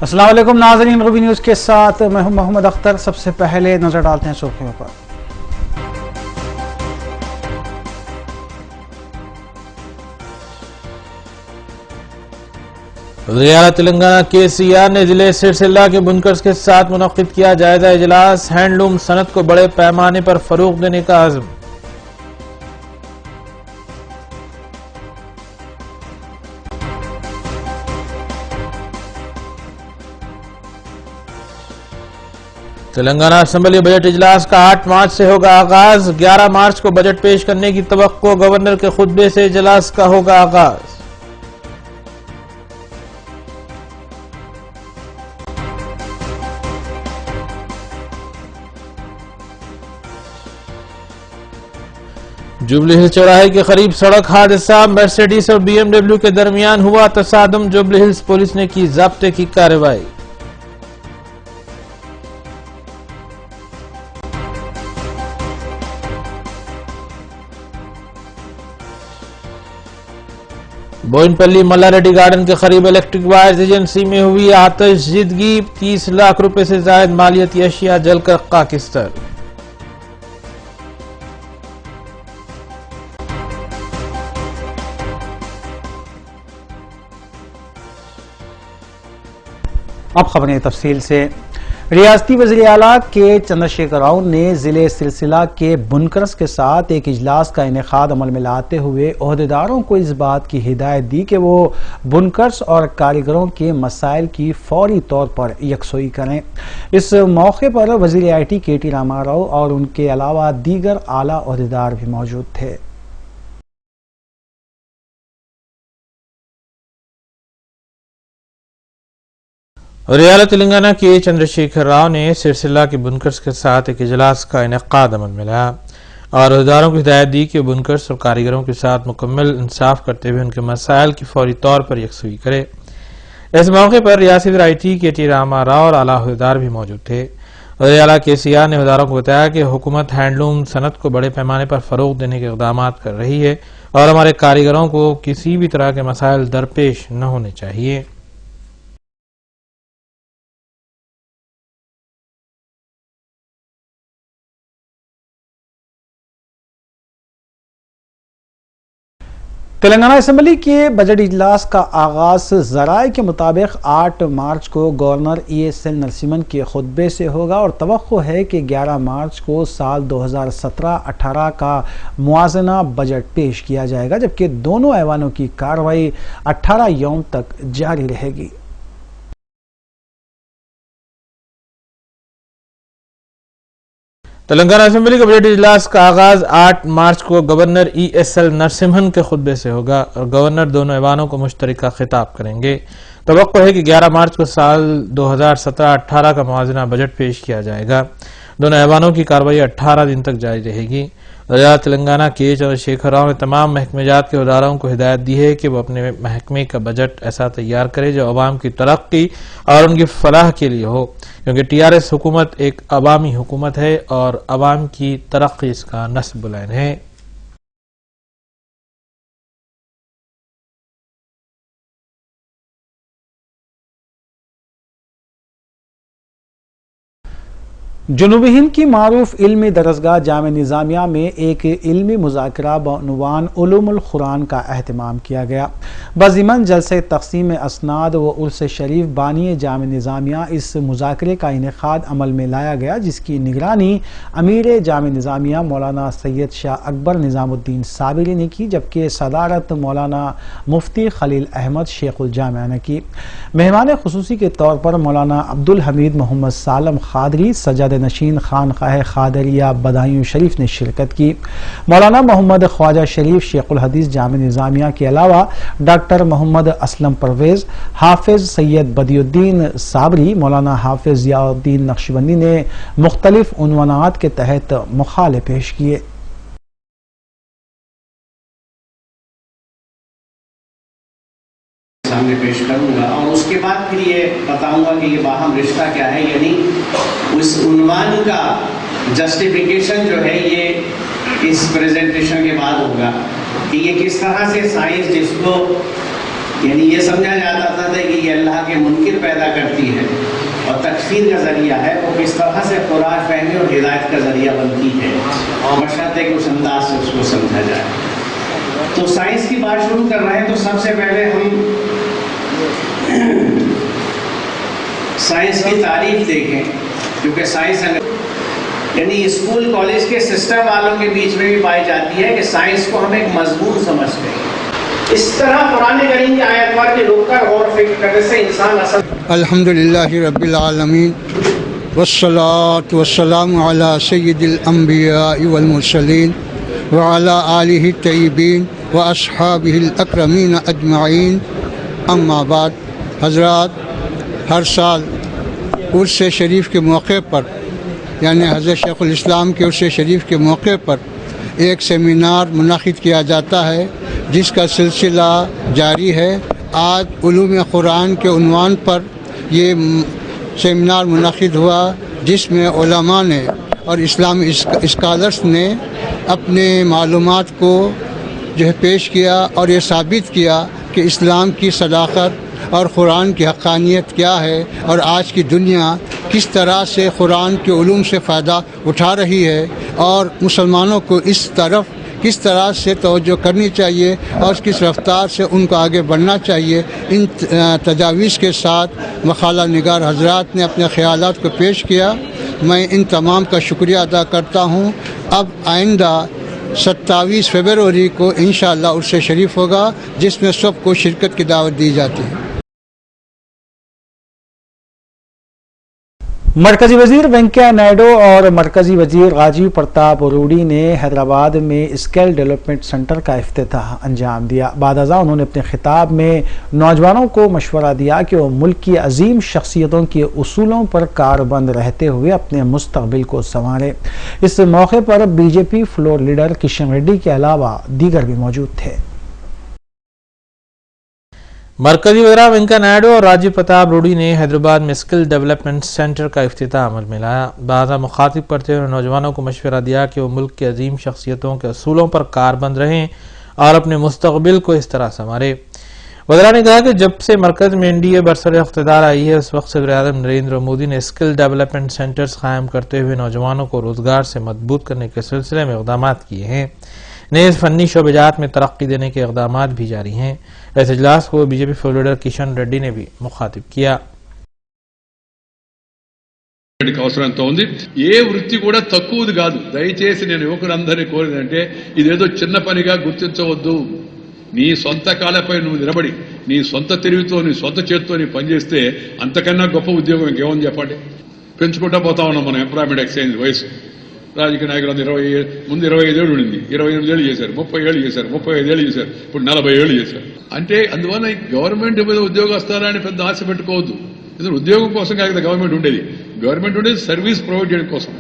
अस्सलाम वालेकुम नाज़रीन, रूबी न्यूज़ के साथ मैं हूं मोहम्मद अख्तर। सबसे पहले नजर डालते हैं सुर्खियों पर। वज़ीर-ए-आला तेलंगाना KCR ने जिले सिरसिल्ला के बुनकर्स के साथ मुनक्किद किया जायजा इजलास। हैंडलूम सनत को बड़े पैमाने पर फरोग देने का अज़्म। तेलंगाना असेंबली बजट इजलास का 8 मार्च से होगा आगाज। 11 मार्च को बजट पेश करने की तवक्को। गवर्नर के खुतबे से इजलास का होगा आगाज। जुबली हिल्स चौराहे के करीब सड़क हादसा। मर्सिडीज और BMW के दरमियान हुआ तसादम। जुबली हिल्स पुलिस ने की ज़ब्ते की कार्रवाई। बोइनपल्ली मल्लारेड्डी गार्डन के करीब इलेक्ट्रिक वायर्स एजेंसी में हुई आतिशजिदगी। 30 लाख रुपए से जायद मालियती अशिया जलकर खाकिस्तर। अब खबरें तफसील से। रियासती वज़ीर आला के चंद्रशेखर राव ने जिले सिलसिला के बुनकर्स के साथ एक इजलास का इनेकाद अमल में लाते हुए ओहदेदारों को इस बात की हिदायत दी कि वो बुनकर्स और कारीगरों के मसाइल की फौरी तौर पर यकसोई करें। इस मौके पर वज़ीर IT KT रामाराव और उनके अलावा दीगर आला ओहदेदार भी मौजूद थे। वज़ीर-ए-आला तेलंगाना के चंद्रशेखर राव ने सिरसिल्ला के बुनकर्स के साथ एक इजलास का इनेकाद अमल में लाया और ओहदेदारों को हिदायत दी कि बुनकर्स और कारीगरों के साथ मुकम्मल इंसाफ करते हुए उनके मसाइल की फौरी तौर पर यकसुई करे। इस मौके पर रियासती वज़ीर IT KT रामाराव और आला ओहदेदार भी मौजूद थे। वज़ीर-ए-आला KCR ने ओहदेदारों को बताया कि हुकूमत हैंडलूम सनत को बड़े पैमाने पर फरोग देने के इक़दाम कर रही है और हमारे कारीगरों को किसी भी तरह के मसाइल दरपेश न होने चाहिए। तेलंगाना असेंबली के बजट इजलास का आगाज ज़राए के मुताबिक 8 मार्च को गवर्नर ESL नरसिम्हन के खुतबे से होगा और तवक्को है कि 11 मार्च को साल 2017-18 का मुआजना बजट पेश किया जाएगा, जबकि दोनों ऐवानों की कार्रवाई 18 यौम तक जारी रहेगी। तेलंगाना असेंबली के बजट इजलास का आगाज 8 मार्च को गवर्नर ESL नरसिम्हन के खुतबे से होगा और गवर्नर दोनों ऐवानों को मुश्तरका खिताब करेंगे। तवक्को है कि 11 मार्च को साल 2017-18 का मुआवजना बजट पेश किया जाएगा। दोनों ऐवानों की कार्रवाई 18 दिन तक जारी रहेगी। वज़ीर तेलंगाना के चंद्रशेखर राव ने तमाम महकमेजात के उदारों को हिदायत दी है कि वो अपने महकमे का बजट ऐसा तैयार करे जो अवाम की तरक्की और उनकी फलाह के लिए हो, क्योंकि TRS हुकूमत एक अवामी हुकूमत है और अवाम की तरक्की इसका नस्ब-उल-ऐन है। जनूबी हिंद की मारूफ इल्मी दरसगाह जामे निज़ामिया में एक इल्मी मुज़ाकरा बउनवान उलूमुल कुरान का एहतमाम किया गया। बज़िमन जलसे तक़सीम असनाद व उर्स शरीफ बानी जामे निज़ामिया इस मुज़ाकरे का इनेकाद अमल में लाया गया, जिसकी निगरानी अमीर जामे निज़ामिया मौलाना सैयद शाह अकबर निज़ामुद्दीन साबिरी ने की, जबकि सदारत मौलाना मुफ्ती खलील अहमद शेखुल जामिया ने की। मेहमान खुसूसी के तौर पर मौलाना अब्दुल हमीद मोहम्मद सालम खादरी सजाद नशीन खानकाह खादरिया बदायूं शरीफ ने शिरकत की। मौलाना मोहम्मद ख्वाजा शरीफ शेखुल हदीस जामे निज़ामिया के अलावा डॉक्टर मोहम्मद असलम परवेज, हाफिज सैयद बदियुद्दीन साबरी, मौलाना हाफिज ज़ियाउद्दीन नक्शबंदी ने मुख्तलिफ उन्वानात के तहत मुखाले पेश किए। सामने पेश करूंगा और उसके बाद फिर ये बताऊंगा कि ये बाहम रिश्ता क्या है, यानी उस उन्वान का जस्टिफिकेशन जो है ये इस प्रेजेंटेशन के बाद होगा कि ये किस तरह से साइंस जिसको यानी ये समझा जाता था कि ये अल्लाह के मुनकिर पैदा करती है और तकफीर का ज़रिया है, वो किस तरह से कुरान फहमी और हिदायत का ज़रिया बनती है, बशर्ते कि उस अंदाज से उसको समझा जाए। तो साइंस की बात शुरू कर रहे हैं तो सबसे पहले हम साइंस की तारीफ देखें, क्योंकि साइंस यानी स्कूल कॉलेज के सिस्टम वालों के बीच में भी पाई जाती है कि साइंस को हम एक मजमून समझते हैं। इस तरह कुरान करीम की आयतवार के रुककर और फिक्र करने से इंसान असल अल्हम्दुलिल्लाहि रब्बिल आलमीन वस्सलातु वस्सलामु अला सय्यिदिल अंबिया'i वल मुरसलीन व अला आलिहि तय्यिबीन व अस्हाबिहिल अकरमीन अजमईन। अम्मा बाद, हज़रात, हर साल उर्स शरीफ के मौके पर यानी हज़रत शेखुल इस्लाम के उर्स शरीफ के मौके पर एक सेमिनार मुनाकिद किया जाता है, जिसका सिलसिला जारी है। आज उलूम कुरान के उन्वान पर ये सेमिनार मुनाकिद हुआ, जिसमें उलमा ने और इस्लामी स्कॉलर्स ने अपने मालूमात को जो है पेश किया और ये साबित किया कि इस्लाम की सदाकत और कुरान की हक़ानियत क्या है और आज की दुनिया किस तरह से कुरान के उलूम से फ़ायदा उठा रही है और मुसलमानों को इस तरफ किस तरह से तवज्जो करनी चाहिए और किस रफ्तार से उनको आगे बढ़ना चाहिए। इन तजावीज़ के साथ मखाला निगार हज़रात ने अपने ख़यालात को पेश किया। मैं इन तमाम का शुक्रिया अदा करता हूँ। अब आइंदा 27 फरवरी को इंशाअल्लाह उर्स शरीफ होगा, जिसमें सबको शिरकत की दावत दी जाती है। मरकजी वजीर वेंकैया नायडू और मरकजी वजीर राजीव प्रताप रूडी ने हैदराबाद में स्किल डेवलपमेंट सेंटर का इफ्तिताह अंजाम दिया। बादअज़ा उन्होंने अपने खिताब में नौजवानों को मशवरा दिया कि वो मुल्क की अजीम शख्सियतों के उसूलों पर कारबंद रहते हुए अपने मुस्तकबिल को संवारें। इस मौके पर BJP floor leader Kishan Reddy के अलावा दीगर भी मौजूद थे। मरकजी वज़ीर वेंकैया नायडू और राजीव प्रताप रूडी ने हैदराबाद में स्किल डेवलपमेंट सेंटर का इफ्तिताह अमल में लाया। बाज़ा मुखातिब करते हुए नौजवानों को मशवरा दिया कि वो मुल्क की अजीम शख्सियतों के असूलों पर कारबंद रहें और अपने मुस्तकबिल को इस तरह संवारें। वज़ीर ने कहा कि जब से मरकज़ में एनडीए बरसर इख्तिदार आई है, उस वक्त से वज़ीर-ए-आज़म नरेंद्र मोदी ने स्किल डेवलपमेंट सेंटर्स कायम करते हुए नौजवानों को रोजगार से मजबूत करने के सिलसिले में इक़दाम किए हैं। नए फन्नी शोबेजात में तरक्की देने के इक़दाम भी जारी हैं। इस इजलास को BJP floor leader Kishan Reddy ने भी मुखातिब किया। అవసరం ఎంత ఉంది, ఏ వృత్తి కూడా తక్కువది కాదు। దయచేసి నేను యువకులందరినీ కోరేదంటే ఇదేదో చిన్న పనిగా గుర్తించవద్దు। నీ సొంత కాళ్ళపై నువ్వు నిలబడి నీ సొంత తెలివితో నీ సొంత చేతితో నీ పనిచేస్తే అంతకన్నా గొప్ప ఉద్యోగం ఇంకేముంది చెప్పండి। పెంచుకుంటా పోతా ఉన్నాం మనం ఎంప్లాయ్మెంట్ ఎక్స్చేంజ్ వయసు। రాజకీయ నాయకులు 25 ఏళ్ళు ఉండింది, 28 ఏళ్ళు చేశారు, 30 ఏళ్ళు చేశారు, 35 ఏళ్ళు చేశారు, ఇప్పుడు 40 ఏళ్ళు చేశారు। అంటే అందువల్ల గవర్నమెంట్ మీద ఉద్యోగస్తారని పెద్ద ఆశ పెట్టుకోవద్దు। ఎందుకంటే ఉద్యోగం కోసం కాదు గవర్నమెంట్ ఉండేది। గవర్నమెంట్ ఉండేది సర్వీస్ ప్రొవైడ్ చేయడం కోసం,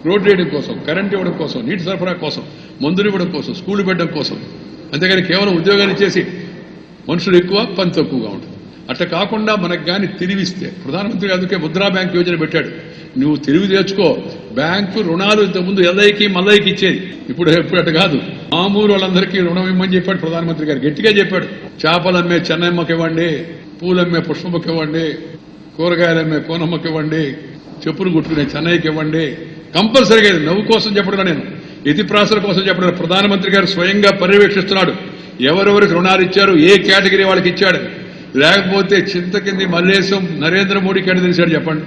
రోడ్ వేయడం కోసం, కరెంట్ ఇవ్వడం కోసం, నీటి సరఫరా కోసం, మందులు ఇవ్వడం కోసం, స్కూల్ పెట్టడం కోసం। అంతేగాని కేవలం ఉద్యోగాన్ని ఇచ్చేసి మనుషులు ఎక్కువ పని తక్కువగా ఉంటుంది। అట్లా కాకుండా మనకు కానీ తెలివిస్తే, ప్రధానమంత్రి అందుకే ముద్రా బ్యాంక్ యోజన పెట్టాడు। నువ్వు తెలివి తెచ్చుకో, బ్యాంకు రుణాలు ఇంతకుముందు ఎల్ఐకి మల్లైకి ఇచ్చేది, ఇప్పుడు అట్ట కాదు, మామూలు వాళ్ళందరికీ రుణం ఇవ్వమని చెప్పాడు ప్రధానమంత్రి గారు, గట్టిగా చెప్పాడు। చేపలమ్మే చెన్నమ్మకి ఇవ్వండి, పూలమ్మే పుష్పమ్మకి ఇవ్వండి, కూరగాయలమ్మే కోనమ్మకి ఇవ్వండి, చెప్పులు కుట్టుకునే చెన్నైకి ఇవ్వండి। కంపల్సరీగా నవ్వు కోసం చెప్పడం, నేను ఎతిప్రాసల కోసం చెప్పడం, ప్రధానమంత్రి గారు స్వయంగా పర్యవేక్షిస్తున్నాడు ఎవరెవరికి రుణాలు ఇచ్చారు, ఏ కేటగిరీ వాళ్ళకి ఇచ్చాడు। లేకపోతే చింతకింది మల్లేశం నరేంద్ర మోడీకి అని తెలిసాడు చెప్పండి।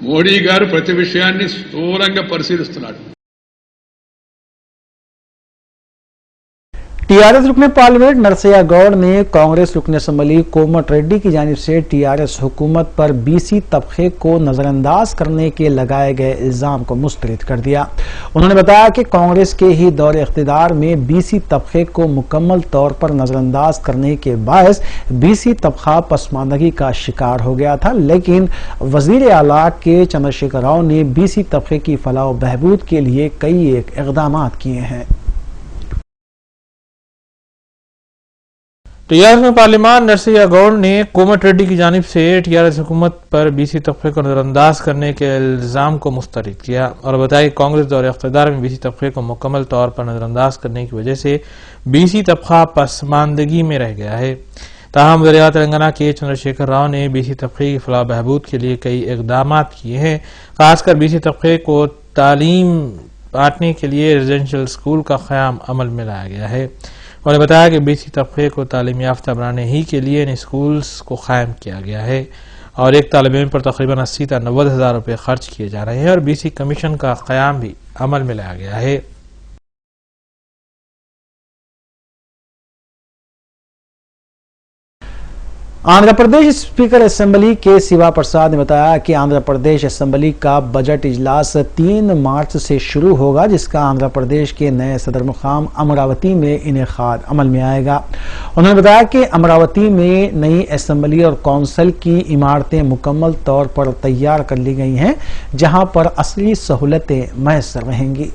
మోడీ గారు ప్రతి విషయాన్ని స్థూలంగా పరిశీలిస్తున్నాడు। टीआरएस रुकने पार्लियामेंट नरसैया गौड़ ने कांग्रेस रुकन असम्बली कोमट रेड्डी की जानिब से टीआरएस हुकूमत पर बीसी तबके को नजरअंदाज करने के लगाए गए इल्जाम को मुस्तरद कर दिया। उन्होंने बताया कि कांग्रेस के ही दौर इख्तिदार में बीसी तबके को मुकम्मल तौर पर नजरअंदाज करने के बायस बीसी तबका पसमानदगी का शिकार हो गया था, लेकिन वजीर आला के चंद्रशेखर राव ने बीसी तबके की फलाह व बहबूद के लिए कई इकदाम किए हैं। टीआरएस में पार्लियामान नरसैया गौड़ ने कोमट रेड्डी की जानिब से टीआरएस हुकूमत पर बीसी तबके को नजरअंदाज करने के इल्जाम को मुस्तरद किया और बताया कि कांग्रेस दौर इख्तिदार में बीसी तबके को मुकम्मल तौर पर नजरअंदाज करने की वजह से बीसी तबका पसमानदगी में रह गया है। ताहम वज़ीर तेलंगाना के चंद्रशेखर राव ने बीसी तबके की फलाह बहबूद के लिए कई इकदाम किए हैं। खासकर बीसी तबके को तालीम बांटने के लिए रेजिडेंशियल स्कूल का क़याम अमल में लाया गया है। उन्होंने बताया कि बीसी तबके को तालीम याफ्ता बनाने ही के लिए इन स्कूल्स को कायम किया गया है और एक तालिब इल्म पर तकरीबन 80 से 90 हज़ार रुपये खर्च किए जा रहे हैं और बीसी कमीशन का क़याम भी अमल में लाया गया है। आंध्र प्रदेश स्पीकर असेंबली के शिवा प्रसाद ने बताया कि आंध्र प्रदेश असेंबली का बजट इजलास 3 मार्च से शुरू होगा, जिसका आंध्र प्रदेश के नए सदर मुकाम अमरावती में इनेकाद अमल में आएगा। उन्होंने बताया कि अमरावती में नई असेंबली और कौंसिल की इमारतें मुकम्मल तौर पर तैयार कर ली गई हैं, जहां पर असली सहूलतें मैसर रहेंगी।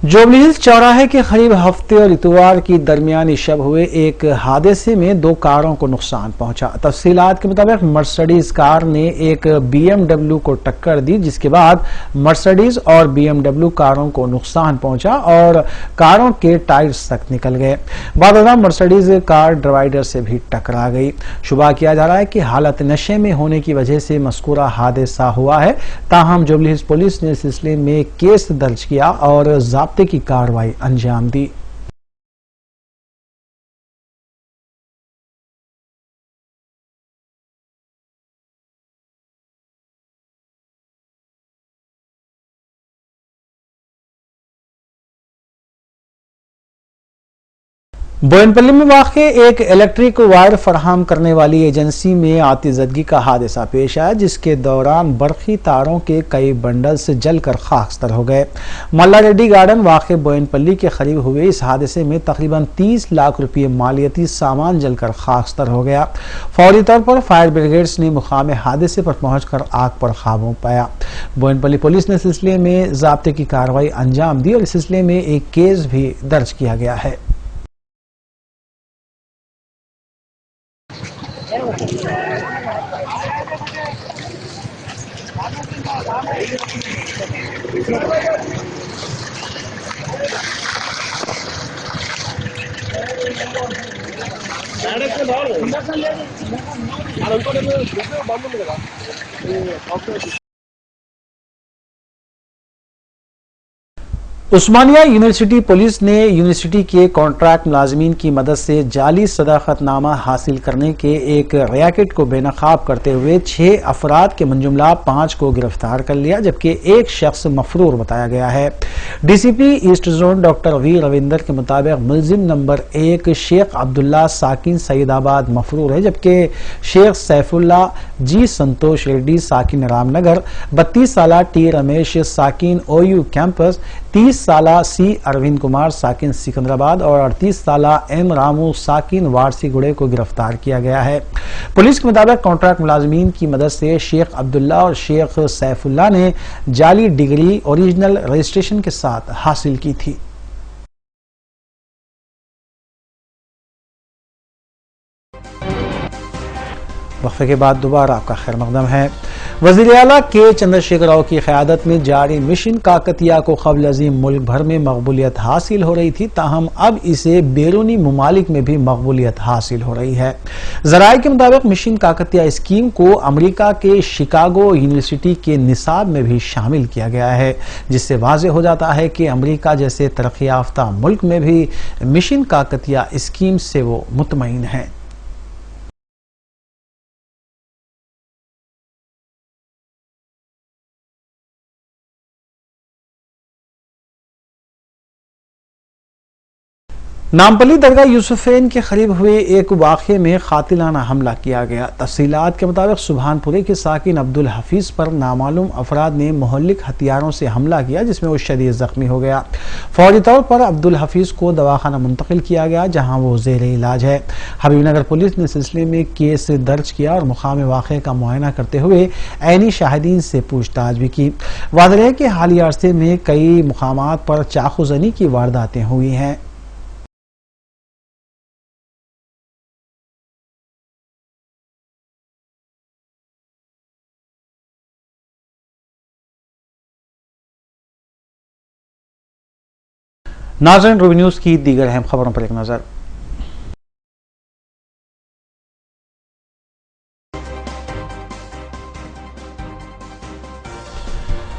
जुबली हिल्स चौराहे के करीब हफ्ते और इतवार की दरमियानी शब हुए एक हादसे में 2 कारों को नुकसान पहुंचा। तफसीलात के मुताबिक मर्सिडीज कार ने एक बीएमडब्ल्यू को टक्कर दी, जिसके बाद मर्सिडीज और बीएमडब्ल्यू कारों को नुकसान पहुंचा और कारों के टायर्स तक निकल गए। बाद मर्सिडीज कार डिवाइडर से भी टकरा गई। शुबा किया जा रहा है कि हालत नशे में होने की वजह से मज़कूरा हादसा हुआ है। ताहम जुबली हिल्स पुलिस ने इस सिलसिले में केस दर्ज किया और ज़ाब्ते की कार्रवाई अंजाम दी। बोयनपल्ली में वाक़ एक इलेक्ट्रिक वायर फराहम करने वाली एजेंसी में आतिशदगी का हादसा पेश आया, जिसके दौरान बरखी तारों के कई बंडल्स जलकर खाकस्तर हो गए। मल्ला रेड्डी गार्डन वाक़ बोयनपल्ली के करीब हुए इस हादसे में तकरीबन 30 लाख रुपये मालियती सामान जलकर खाकस्तर हो गया। फौरी तौर पर फायर ब्रिगेड्स ने मुकाम हादसे पर पहुंचकर आग पर काबू पाया। बोयनपल्ली पुलिस ने सिलसिले में ज़ाब्ते की कार्रवाई अंजाम दी और इस सिलसिले में एक केस भी दर्ज किया गया है। उस्मानिया यूनिवर्सिटी पुलिस ने यूनिवर्सिटी के कॉन्ट्रैक्ट मुलाजमीन की मदद से जाली सदाकतनामा हासिल करने के एक रैकेट को बेनकाब करते हुए 6 अफराद के मंजुमला 5 को गिरफ्तार कर लिया, जबकि एक शख्स मफरूर बताया गया है। DCP east zone doctor V Ravinder के मुताबिक मुलजिम नंबर 1 शेख अब्दुल्ला साकिन सईदाबाद मफरूर है, जबकि शेख सैफुल्ला जी संतोष रेड्डी साकिन रामनगर, 32 साल टी रमेश साकिन ओयू कैंपस, 30 साला सी अरविंद कुमार साकिन सिकंदराबाद और 38 साला एम रामू साकिन वारसीगुड़े को गिरफ्तार किया गया है। पुलिस के मुताबिक कॉन्ट्रैक्ट मुलाजमीन की मदद से शेख अब्दुल्ला और शेख सैफुल्ला ने जाली डिग्री ओरिजिनल रजिस्ट्रेशन के साथ हासिल की थी। वक्फे के बाद दोबारा आपका खैर मकदम है। वज़ीर आला के चंद्रशेखर राव की क़यादत में जारी मिशन काकतिया को क़ब्ल अज़ीम मुल्क भर में मकबूलियत हासिल हो रही थी, ताहम अब इसे बैरूनी ममालिक में भी मकबूलियत हासिल हो रही है। ज़राए के मुताबिक मिशन काकतिया स्कीम को अमरीका के शिकागो यूनिवर्सिटी के निसाब में भी शामिल किया गया है, जिससे वाज़ेह हो जाता है कि अमरीका जैसे तरक्की याफ्ता मुल्क में भी मिशन काकतिया स्कीम से वो मुतमईन है। नामपली दरगाह यूसुफैन के करीब हुए एक वाक़े में कातिलाना हमला किया गया। तफसीलात के मुताबिक सुबहानपुरे के साकिन अब्दुल हफीज़ पर नामालूम अफराद ने मोहल्लिक हथियारों से हमला किया, जिसमें वो शदीद जख्मी हो गया। फौरी तौर पर अब्दुल हफीज़ को दवाखाना मुंतकिल किया गया, जहाँ वो ज़ेर इलाज है। हबीबनगर पुलिस ने सिलसिले में केस दर्ज किया और मुकाम वाक़े का मुआयना करते हुए ऐनी शाहिदीन से पूछताछ भी की। वाज़ेह है कि हालिया अरसे में कई मुकामात पर चाकूज़नी की वारदातें हुई हैं। नाज़रीन, रूबी न्यूज़ की दीगर अहम खबरों पर एक नज़र।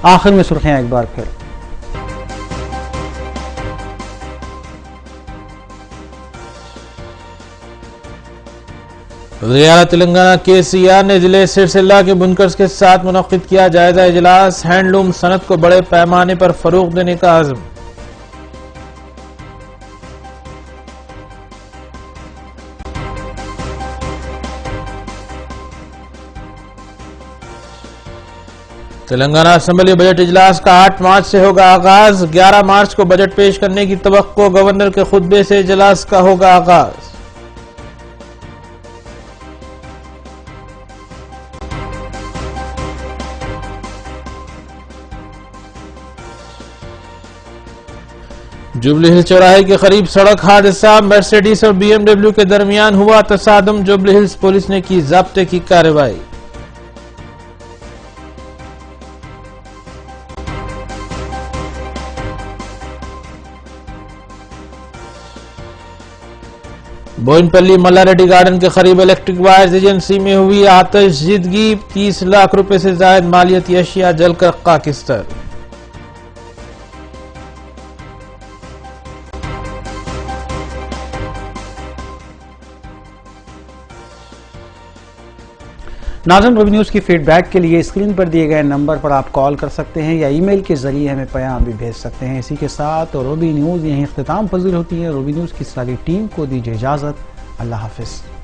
आखिर में सुर्खियां एक बार फिर। वज़ीर-ए-आला तेलंगाना KCR ने जिले सिरसिल्ला के बुनकर्स के साथ मुनक्किद किया जायजा इजलास। हैंडलूम सनत को बड़े पैमाने पर फरोग देने का आज़म। तेलंगाना असेंबली बजट इजलास का 8 मार्च से होगा आगाज। 11 मार्च को बजट पेश करने की तवक्को। गवर्नर के खुतबे से इजलास का होगा आगाज। जुबली हिल्स चौराहे के करीब सड़क हादसा। मर्सिडीज और BMW के दरमियान हुआ तसादम। जुबली हिल्स पुलिस ने की ज़ाब्ते की कार्रवाई। बोइनपल्ली मल्लारेड्डी गार्डन के करीब इलेक्ट्रिक वायर्स एजेंसी में हुई आतिशजिदगी। 30 लाख रुपए से जायद मालियती अशिया जलकर खाकिस्तर। नाज़रीन, रूबी न्यूज़ की फीडबैक के लिए स्क्रीन पर दिए गए नंबर पर आप कॉल कर सकते हैं या ईमेल के जरिए हमें पैगाम भी भेज सकते हैं। इसी के साथ रूबी न्यूज़ यहीं इख्तिताम पजीर होती है। रूबी न्यूज़ की सारी टीम को दीजिए इजाज़त। अल्लाह हाफिज़।